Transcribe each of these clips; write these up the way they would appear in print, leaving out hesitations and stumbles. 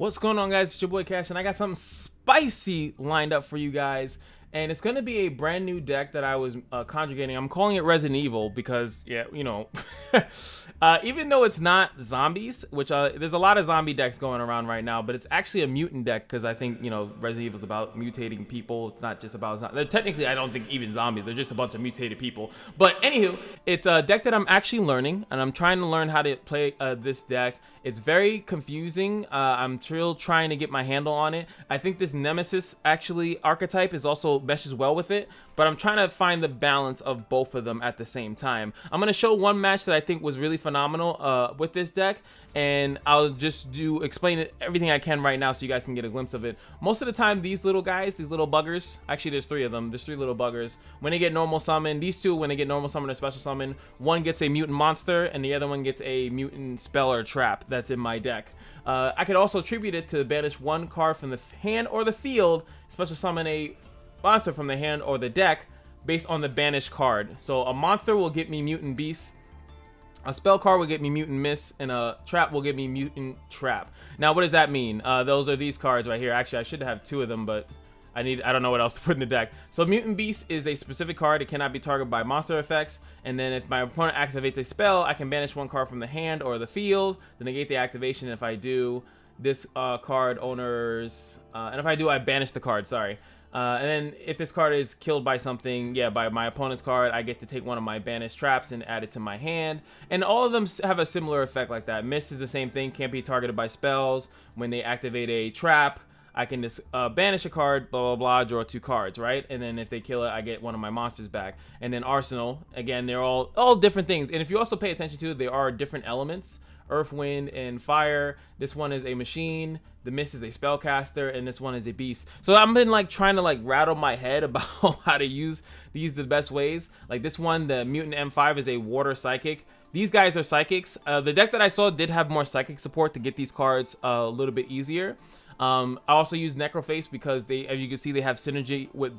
What's going on, guys? It's your boy Cash, and I got something spicy lined up for you guys. And it's going to be a brand new deck that I was conjugating. I'm calling it Resident Evil because, yeah, you know, even though it's not zombies, which there's a lot of zombie decks going around right now, but it's actually a mutant deck because I think, you know, Resident Evil is about mutating people. It's not just about zombies. Technically, I don't think even zombies. They're just a bunch of mutated people. But anywho, it's a deck that I'm actually learning, and I'm trying to learn how to play this deck. It's very confusing. I'm still trying to get my handle on it. I think this Nemesis actually archetype is also meshes well with it, but I'm trying to find the balance of both of them at the same time. I'm going to show one match that I think was really phenomenal with this deck, and I'll just explain it, everything I can right now so you guys can get a glimpse of it. Most of the time, these little guys, these little buggers, actually there's three of them, there's three little buggers. When they get normal summon, these two, when they get normal summon or special summon, one gets a mutant monster and the other one gets a mutant spell or trap that's in my deck. I could also attribute it to banish one card from the hand or the field, special summon a monster from the hand or the deck based on the banished card. So a monster will get me mutant beast, a spell card will get me mutant miss, and a trap will get me mutant trap. Now what does that mean? Those are these cards right here. Actually, I should have two of them, but I don't know what else to put in the deck. So mutant beast is a specific card. It cannot be targeted by monster effects, and then if my opponent activates a spell, I can banish one card from the hand or the field to negate the activation. If I do, this card owner's and if I do, I banish the card, sorry. And then if this card is killed by something, yeah, by my opponent's card, I get to take one of my banished traps and add it to my hand. And all of them have a similar effect like that. Miss is the same thing, can't be targeted by spells. When they activate a trap, I can just banish a card, blah, blah, blah, draw two cards, right? And then if they kill it, I get one of my monsters back. And then Arsenal, again, they're all different things. And if you also pay attention to it, there are different elements. Earth, wind, and fire. This one is a machine. The mist is a spellcaster, and this one is a beast. So I've been like trying to like rattle my head about how to use these the best ways. Like this one, the mutant M5 is a water psychic. These guys are psychics. The deck that I saw did have more psychic support to get these cards a little bit easier. I also use Necroface because they, as you can see, they have synergy with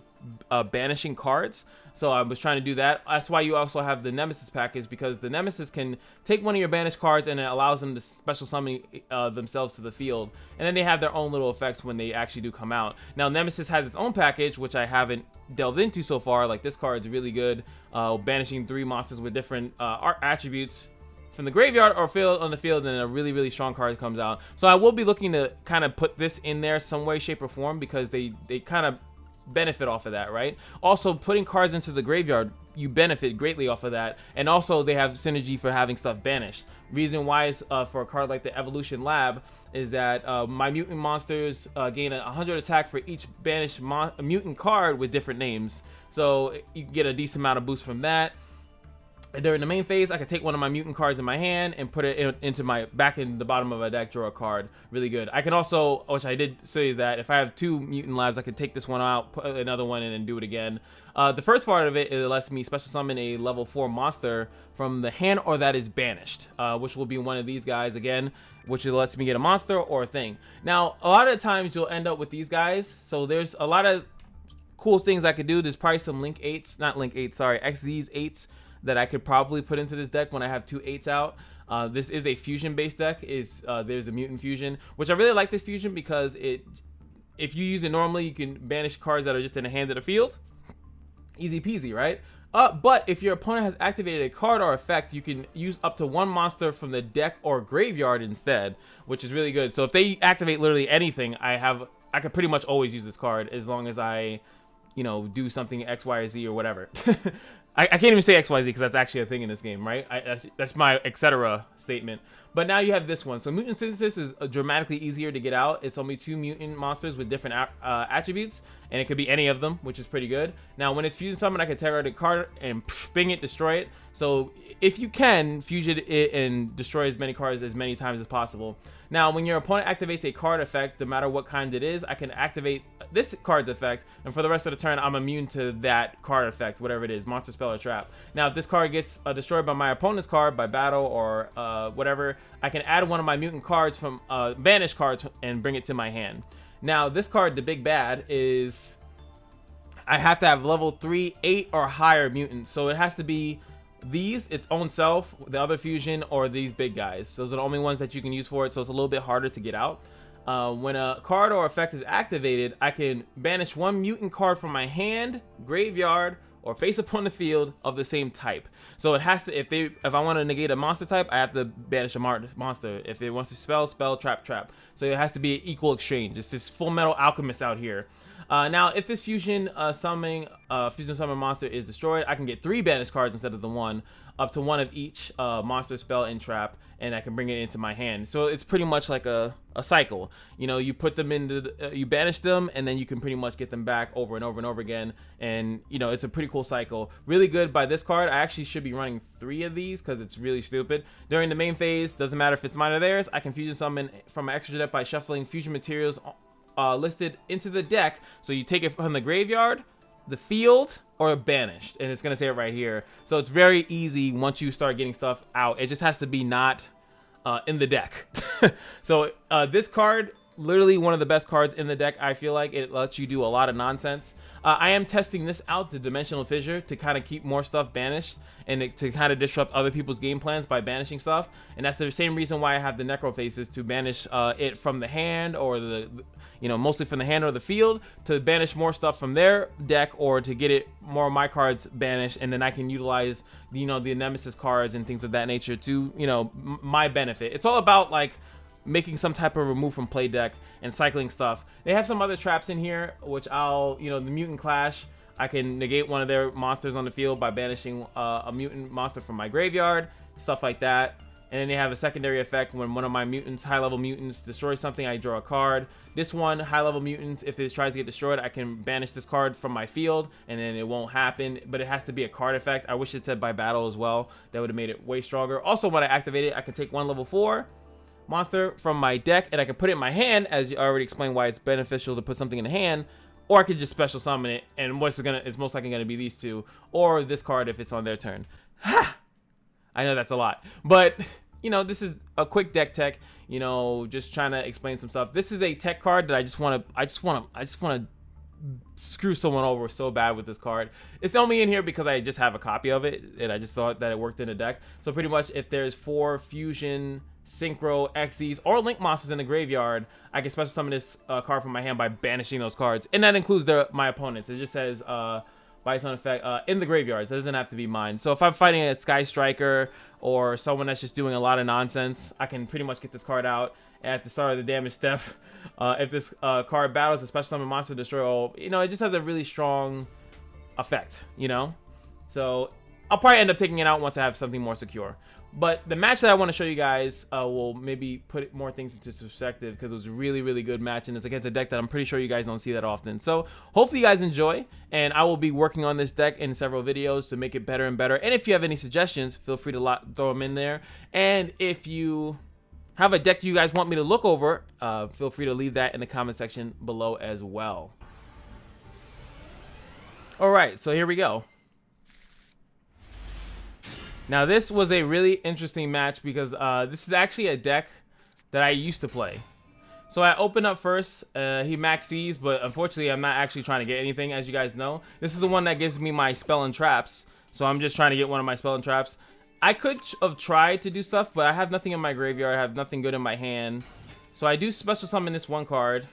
banishing cards. So I was trying to do that. That's why you also have the Nemesis package, because the Nemesis can take one of your banished cards and it allows them to special summon themselves to the field. And then they have their own little effects when they actually do come out. Now Nemesis has its own package, which I haven't delved into so far. Like this card is really good, banishing 3 monsters with different art attributes from the graveyard or field on the field, and a really strong card comes out. So I will be looking to kind of put this in there some way, shape, or form, because they kind of benefit off of that, right? Also, putting cards into the graveyard, you benefit greatly off of that, and also they have synergy for having stuff banished. Reason why is for a card like the Evolution Lab is that my mutant monsters gain 100 attack for each banished mutant card with different names, so you can get a decent amount of boost from that. During the main phase, I can take one of my mutant cards in my hand and put it into my back in the bottom of a deck, draw a card. Really good. I can also, which I did say that if I have 2 mutant labs, I can take this one out, put another one in, and do it again. The first part of it lets me special summon a level 4 monster from the hand or that is banished, which will be one of these guys again, which lets me get a monster or a thing. Now, a lot of times you'll end up with these guys, so there's a lot of cool things I could do. There's probably some XZ's 8s that I could probably put into this deck when I have 2 8s out. This is a fusion based deck. There's a mutant fusion, which I really like this fusion because if you use it normally, you can banish cards that are just in the hand of the field. Easy peasy, right? But if your opponent has activated a card or effect, you can use up to 1 monster from the deck or graveyard instead, which is really good. So if they activate literally anything, I could pretty much always use this card as long as I, you know, do something X, Y, or Z or whatever. I can't even say XYZ because that's actually a thing in this game, right? That's my etc. statement. But now you have this one. So Mutant Synthesis is dramatically easier to get out. It's only 2 mutant monsters with different attributes, and it could be any of them, which is pretty good. Now, when it's Fusion Summon, I can tear out a card and bing it, destroy it. So if you can, fusion it and destroy as many cards as many times as possible. Now, when your opponent activates a card effect, no matter what kind it is, I can activate this card's effect, and for the rest of the turn, I'm immune to that card effect, whatever it is, monster, spell, or trap. Now, if this card gets destroyed by my opponent's card, by battle, or whatever, I can add one of my mutant cards from banished cards and bring it to my hand. Now, this card, the Big Bad, is I have to have level 3, 8, or higher mutants, so it has to be these, its own self, the other fusion, or these big guys. Those are the only ones that you can use for it, so it's a little bit harder to get out. When a card or effect is activated, I can banish one mutant card from my hand, graveyard, or face upon the field of the same type. So it has to, if I want to negate a monster type, I have to banish a monster. If it wants to spell, trap. So it has to be an equal exchange. It's this Full Metal Alchemist out here. Now, if this fusion summon monster is destroyed, I can get 3 banished cards instead of the 1, up to 1 of each monster, spell, and trap, and I can bring it into my hand. So it's pretty much like a cycle. You know, you put them into, you banish them, and then you can pretty much get them back over and over and over again. And you know, it's a pretty cool cycle. Really good by this card. I actually should be running 3 of these because it's really stupid. During the main phase, doesn't matter if it's mine or theirs, I can fusion summon from my extra deck by shuffling fusion materials listed into the deck. So you take it from the graveyard, the field, or banished, and it's gonna say it right here. So it's very easy once you start getting stuff out. It just has to be not in the deck. So this card, literally one of the best cards in the deck. I feel like it lets you do a lot of nonsense. I am testing this out, the Dimensional Fissure, to kind of keep more stuff banished and to kind of disrupt other people's game plans by banishing stuff. And that's the same reason why I have the Necrophases, to banish it from the hand, or mostly from the hand or the field, to banish more stuff from their deck, or to get it more of my cards banished, and then I can utilize the Nemesis cards and things of that nature to my benefit. It's all about like making some type of remove from play deck and cycling stuff. They have some other traps in here, which I'll, the Mutant Clash, I can negate one of their monsters on the field by banishing a mutant monster from my graveyard, stuff like that. And then they have a secondary effect when one of my mutants, high-level mutants, destroys something, I draw a card. This one, high-level mutants, if it tries to get destroyed, I can banish this card from my field, and then it won't happen, but it has to be a card effect. I wish it said by battle as well. That would have made it way stronger. Also, when I activate it, I can take one level 4 monster from my deck, and I can put it in my hand, as you already explained why it's beneficial to put something in the hand, or I could just special summon it, and it's most likely gonna be these two, or this card if it's on their turn. Ha! I know that's a lot, but this is a quick deck tech, just trying to explain some stuff. This is a tech card that I just want to screw someone over so bad with this card. It's only in here because I just have a copy of it, and I just thought that it worked in the deck. So pretty much, if there's 4 fusion, synchro, Xyz, or link monsters in the graveyard, I can special summon this card from my hand by banishing those cards, and that includes my opponents. It just says by its own effect in the graveyards. It doesn't have to be mine. So if I'm fighting a Sky Striker or someone that's just doing a lot of nonsense, I can pretty much get this card out at the start of the damage step. If this card battles a special summon monster, destroy all. It just has a really strong effect. So I'll probably end up taking it out once I have something more secure. But the match that I want to show you guys will maybe put more things into perspective, because it was a really, really good match, and it's against a deck that I'm pretty sure you guys don't see that often. So hopefully you guys enjoy, and I will be working on this deck in several videos to make it better and better. And if you have any suggestions, feel free to throw them in there. And if you have a deck you guys want me to look over, feel free to leave that in the comment section below as well. All right, so here we go. Now, this was a really interesting match because this is actually a deck that I used to play. So I open up first. He max C's, but unfortunately, I'm not actually trying to get anything, as you guys know. This is the one that gives me my spell and traps. So I'm just trying to get one of my spell and traps. I could have tried to do stuff, but I have nothing in my graveyard. I have nothing good in my hand. So I do special summon this one card,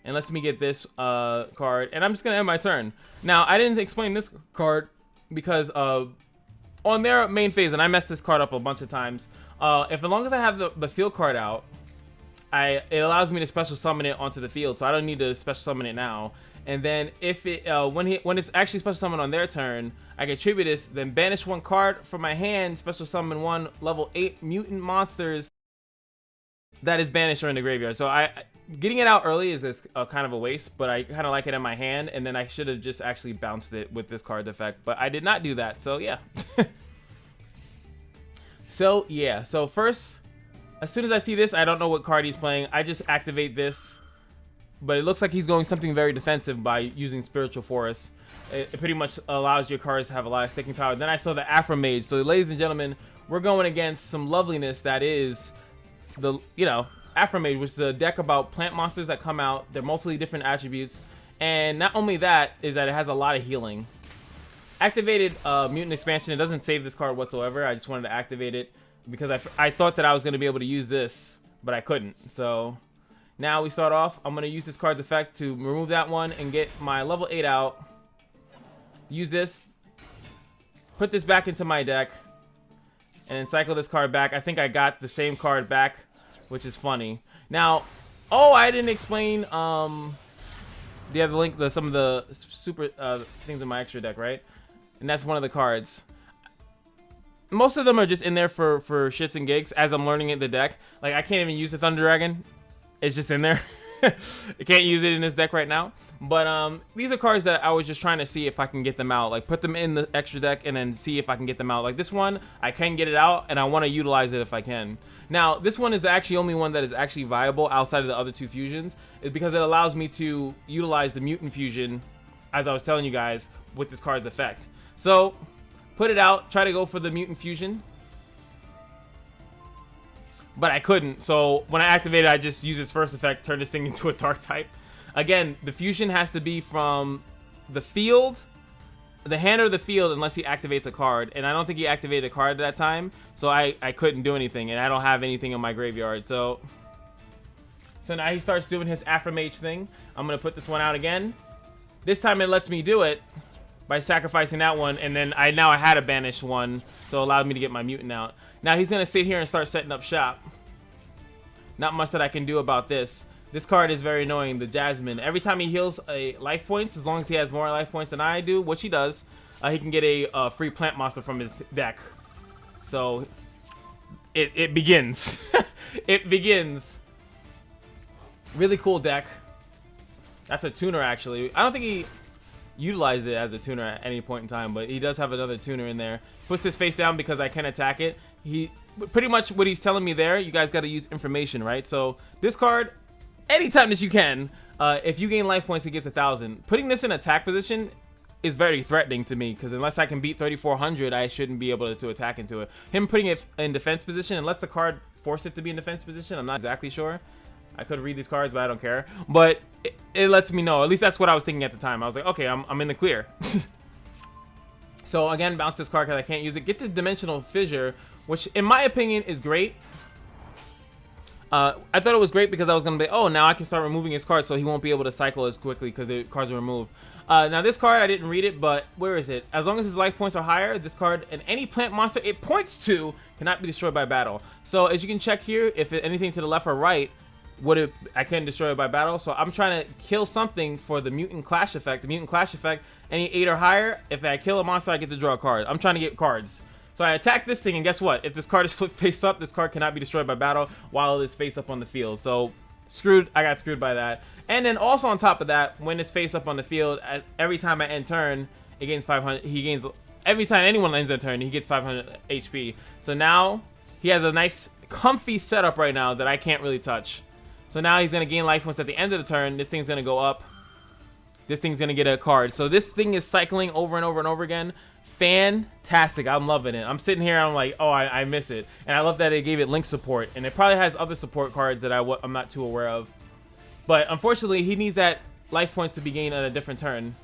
and lets me get this card. And I'm just going to end my turn. Now, I didn't explain this card because on their main phase, and I messed this card up a bunch of times, as long as I have the field card out, it allows me to special summon it onto the field, so I don't need to special summon it now. And then if it when it's actually special summoned on their turn, I can tribute this, then banish one card from my hand, special summon one level 8 mutant monsters that is banished or in the graveyard. So getting it out early is kind of a waste, but I kind of like it in my hand, and then I should have just actually bounced it with this card effect, but I did not do that, so yeah. So first, as soon as I see this, I don't know what card he's playing. I just activate this, but it looks like he's going something very defensive by using Spiritual Force. It pretty much allows your cards to have a lot of sticking power. Then I saw the Afro Mage. So ladies and gentlemen, we're going against some loveliness that is the, Afro Mage, which is a deck about plant monsters that come out. They're mostly different attributes. And not only that, is that it has a lot of healing. Activated Mutant Expansion. It doesn't save this card whatsoever. I just wanted to activate it because I thought that I was going to be able to use this, but I couldn't. So, Now we start off. I'm going to use this card's effect to remove that one and get my level 8 out. Use this. Put this back into my deck. And then cycle this card back. I think I got the same card back, which is funny. Now, oh, I didn't explain the other link, some of the super things in my extra deck, right? And that's one of the cards. Most of them are just in there for shits and gigs as I'm learning the deck. Like, I can't even use the Thunder Dragon. It's just in there. I can't use it in this deck right now. But these are cards that I was just trying to see if I can get them out. Like, put them in the extra deck and then see if I can get them out. Like, this one, I can get it out, and I want to utilize it if I can. Now, this one is the actually only one that is actually viable outside of the other 2 fusions. Is because it allows me to utilize the Mutant Fusion, as I was telling you guys, with this card's effect. So, put it out. Try to go for the Mutant Fusion. But I couldn't. So, when I activated it, I just used its first effect, turn this thing into a Dark type. Again, the fusion has to be from the field, the hand or the field, unless he activates a card. And I don't think he activated a card at that time, so I couldn't do anything. And I don't have anything in my graveyard. So now he starts doing his Affirmage thing. I'm going to put this one out again. This time it lets me do it by sacrificing that one. And then I had a banished one, so it allowed me to get my mutant out. Now he's going to sit here and start setting up shop. Not much that I can do about this. This card is very annoying, the Jasmine. Every time he heals a life points, as long as he has more life points than I do, which he does, he can get a free plant monster from his deck. So, it begins. It begins. Really cool deck. That's a tuner, actually. I don't think he utilized it as a tuner at any point in time, but he does have another tuner in there. Puts his face down because I can attack it. Pretty much what he's telling me there, you guys got to use information, right? So, this card, anytime that you can, if you gain life points, it gets 1,000. Putting this in attack position is very threatening to me, because unless I can beat 3,400, I shouldn't be able to attack into it. Him putting it in defense position, unless the card forced it to be in defense position, I'm not exactly sure. I could read these cards, but I don't care. But it lets me know. At least that's what I was thinking at the time. I was like, okay, I'm in the clear. So again, bounce this card because I can't use it. Get the Dimensional Fissure, which in my opinion is great. I thought it was great because I was going to be, oh, now I can start removing his cards so he won't be able to cycle as quickly because the cards are removed. Now this card, I didn't read it, but where is it? As long as his life points are higher, this card and any plant monster it points to cannot be destroyed by battle. So as you can check here, if anything to the left or right, I can destroy it by battle. So I'm trying to kill something for the Mutant Clash effect. The Mutant Clash effect, any 8 or higher, if I kill a monster, I get to draw a card. I'm trying to get cards. So I attack this thing, and guess what? If this card is flipped face up, this card cannot be destroyed by battle while it is face up on the field. So, screwed. I got screwed by that. And then also on top of that, when it's face up on the field, every time I end turn, it gains 500. Every time anyone ends their turn, he gets 500 HP. So now, he has a nice, comfy setup right now that I can't really touch. So now he's going to gain life points at the end of the turn. This thing's going to go up. This thing's going to get a card. So this thing is cycling over and over and over again. Fantastic. I'm loving it. I'm sitting here and I'm like, oh, I miss it. And I love that they gave it link support. And it probably has other support cards that I'm not too aware of. But unfortunately, he needs that life points to be gained on a different turn.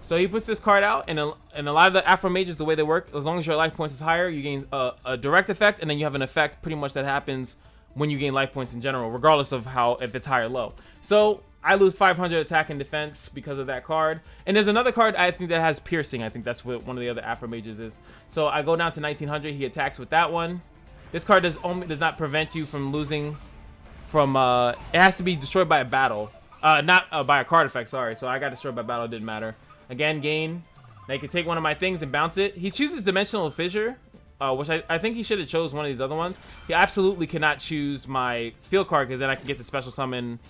So he puts this card out. And a lot of the Affirmages, the way they work, as long as your life points is higher, you gain a direct effect. And then you have an effect pretty much that happens when you gain life points in general, regardless of if it's high or low. So I lose 500 attack and defense because of that card. And there's another card I think that has piercing. I think that's what one of the other Affirmages is. So I go down to 1900. He attacks with that one. This card does not prevent you from losing from... it has to be destroyed by a battle. Not by a card effect, sorry. So I got destroyed by battle. It didn't matter. Again, gain. Now you can take one of my things and bounce it. He chooses Dimensional Fissure, which I think he should have chose one of these other ones. He absolutely cannot choose my field card because then I can get the special summon...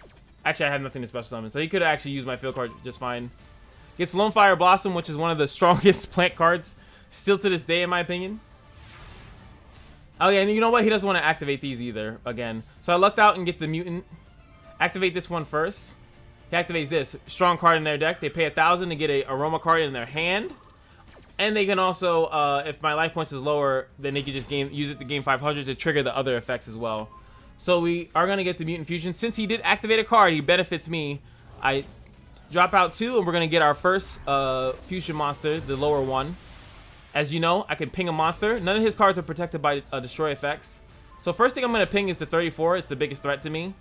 Actually, I have nothing to special summon, so he could have actually used my field card just fine. Gets Lone Fire Blossom, which is one of the strongest plant cards still to this day, in my opinion. Oh, yeah, and you know what? He doesn't want to activate these either, again. So I lucked out and get the Mutant. Activate this one first. He activates this. Strong card in their deck. They pay 1,000 to get a Aroma card in their hand. And they can also, if my life points is lower, then they can just use it to gain 500 to trigger the other effects as well. So we are going to get the Mutant Fusion. Since he did activate a card, he benefits me. I drop out 2, and we're going to get our first Fusion monster, the lower one. As you know, I can ping a monster. None of his cards are protected by destroy effects. So first thing I'm going to ping is the 34. It's the biggest threat to me.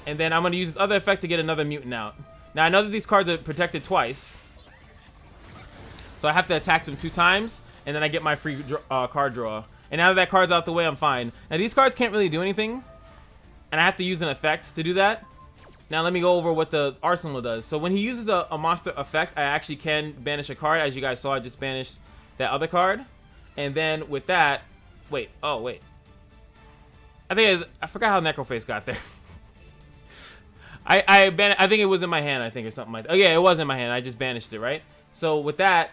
And then I'm going to use this other effect to get another mutant out. Now, I know that these cards are protected twice. So I have to attack them 2 times, and then I get my free card draw. And now that that card's out the way, I'm fine. Now, these cards can't really do anything, and I have to use an effect to do that. Now, let me go over what the arsenal does. So when he uses a monster effect, I actually can banish a card. As you guys saw, I just banished that other card. And then with that... Wait. Oh, wait. I forgot how Necroface got there. I think it was in my hand, I think, or something like that. Oh, yeah, it was in my hand. I just banished it, right? So with that...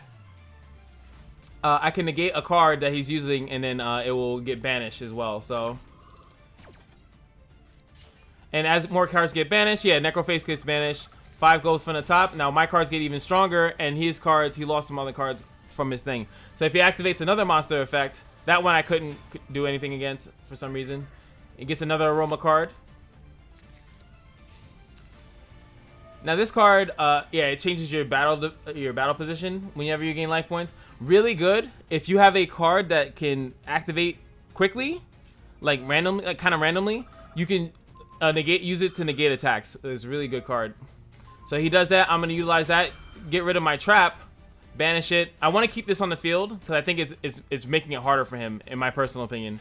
I can negate a card that he's using, and then it will get banished as well. So, and as more cards get banished, yeah, Necroface gets banished. 5 goes from the top. Now my cards get even stronger, and his cards, he lost some other cards from his thing. So if he activates another monster effect, that one I couldn't do anything against for some reason. It gets another aroma card. Now this card, yeah, it changes your battle position whenever you gain life points. Really good if you have a card that can activate quickly, like randomly, like kind of randomly. You can use it to negate attacks. It's a really good card. So he does that. I'm gonna utilize that. Get rid of my trap, banish it. I want to keep this on the field because I think it's making it harder for him, in my personal opinion.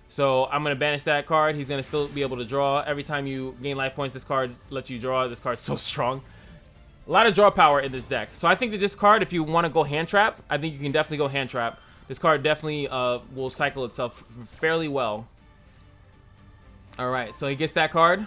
So I'm going to banish that card. He's going to still be able to draw. Every time you gain life points, this card lets you draw. This card's so strong. A lot of draw power in this deck. So I think that this card, if you want to go hand trap, I think you can definitely go hand trap. This card definitely will cycle itself fairly well. Alright, so he gets that card.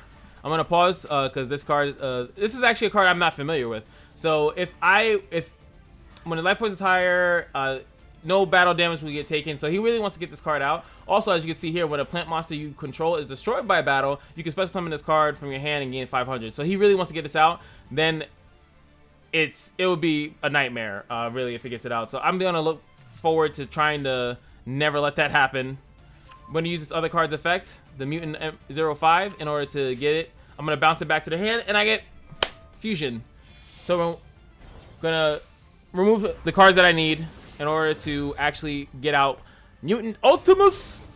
I'm going to pause because this card, this is actually a card I'm not familiar with. So when the life points is higher, no battle damage will get taken. So he really wants to get this card out. Also, as you can see here, when a plant monster you control is destroyed by a battle, you can special summon this card from your hand and gain 500. So he really wants to get this out. Then it would be a nightmare, really, if he gets it out. So I'm going to look forward to trying to never let that happen. I'm going to use this other card's effect, the Mutant 05, in order to get it. I'm going to bounce it back to the hand, and I get Fusion. So we're going to remove the cards that I need in order to actually get out Mutant Ultimus.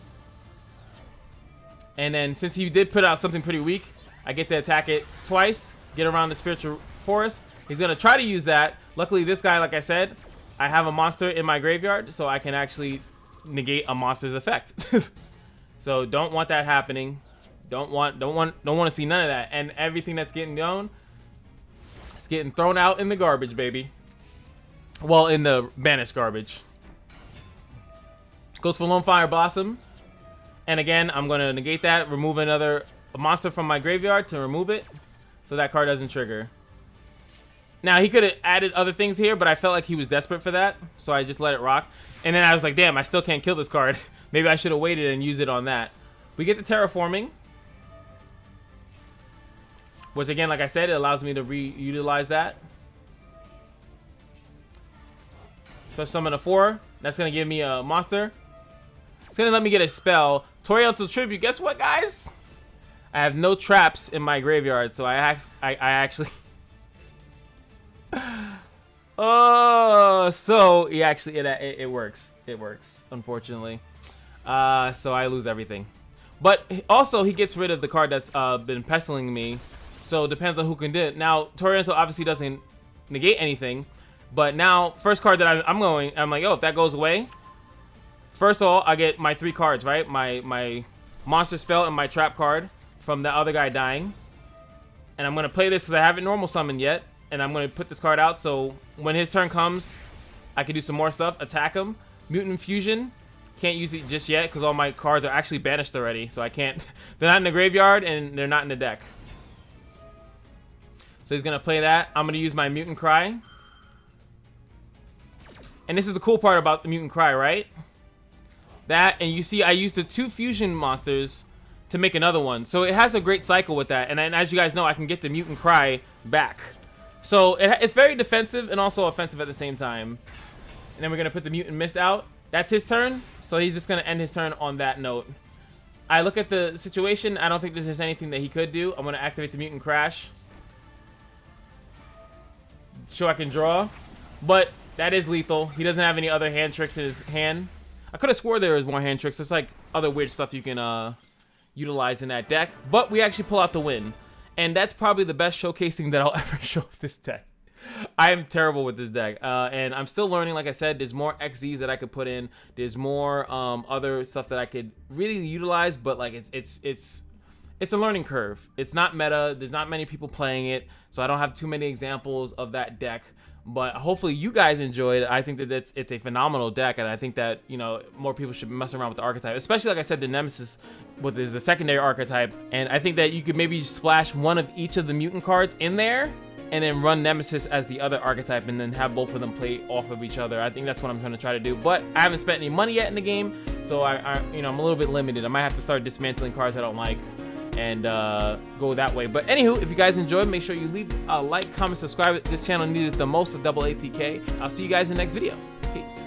And then since he did put out something pretty weak, I get to attack it twice, get around the Spiritual Forest. He's going to try to use that. Luckily, this guy, like I said, I have a monster in my graveyard, so I can actually negate a monster's effect. So don't want that happening. Don't want to see none of that. And everything that's getting done, it's getting thrown out in the garbage, baby. Well, in the banished garbage. Goes for Lone Fire Blossom. And again, I'm going to negate that. Remove another monster from my graveyard to remove it. So that card doesn't trigger. Now, he could have added other things here, but I felt like he was desperate for that. So I just let it rock. And then I was like, damn, I still can't kill this card. Maybe I should have waited and used it on that. We get the Terraforming. Which again, like I said, it allows me to reutilize that. So summon a 4. That's going to give me a monster. It's going to let me get a spell. Torielto Tribute. Guess what, guys? I have no traps in my graveyard, so I actually... Oh, so he actually... It works. It works, unfortunately. So I lose everything. But also, he gets rid of the card that's been pestering me. So it depends on who can do it. Now, Torielto obviously doesn't negate anything. But now, first card that I'm like, oh, if that goes away, first of all, I get my 3 cards, right? My monster spell and my trap card from the other guy dying. And I'm going to play this because I haven't normal summoned yet. And I'm going to put this card out so when his turn comes, I can do some more stuff, attack him. Mutant Fusion, can't use it just yet because all my cards are actually banished already. So I can't, they're not in the graveyard and they're not in the deck. So he's going to play that. I'm going to use my Mutant Cry. And this is the cool part about the Mutant Cry, right? That, and you see I used the 2 fusion monsters to make another one. So it has a great cycle with that. And then, as you guys know, I can get the Mutant Cry back. So it's very defensive and also offensive at the same time. And then we're going to put the Mutant Mist out. That's his turn. So he's just going to end his turn on that note. I look at the situation. I don't think there's anything that he could do. I'm going to activate the Mutant Crash. So I can draw. But... that is lethal. He doesn't have any other hand tricks in his hand. I could have swore there was more hand tricks. There's like other weird stuff you can utilize in that deck. But we actually pull out the win. And that's probably the best showcasing that I'll ever show of this deck. I am terrible with this deck, and I'm still learning. Like I said, there's more XZs that I could put in. There's more other stuff that I could really utilize, but like it's a learning curve. It's not meta. There's not many people playing it, so I don't have too many examples of that deck. But hopefully you guys enjoyed it. I think that it's a phenomenal deck, and I think that, you know, more people should mess around with the archetype, especially like I said, the Nemesis, what is the secondary archetype. And I think that you could maybe splash one of each of the mutant cards in there, and then run Nemesis as the other archetype, and then have both of them play off of each other. I think that's what I'm going to try to do. But I haven't spent any money yet in the game, so you know, I'm a little bit limited. I might have to start dismantling cards I don't like and go that way. But anywho, if you guys enjoyed, make sure you leave a like, comment, subscribe. This channel needed the most of double ATK. I'll see you guys in the next video. Peace.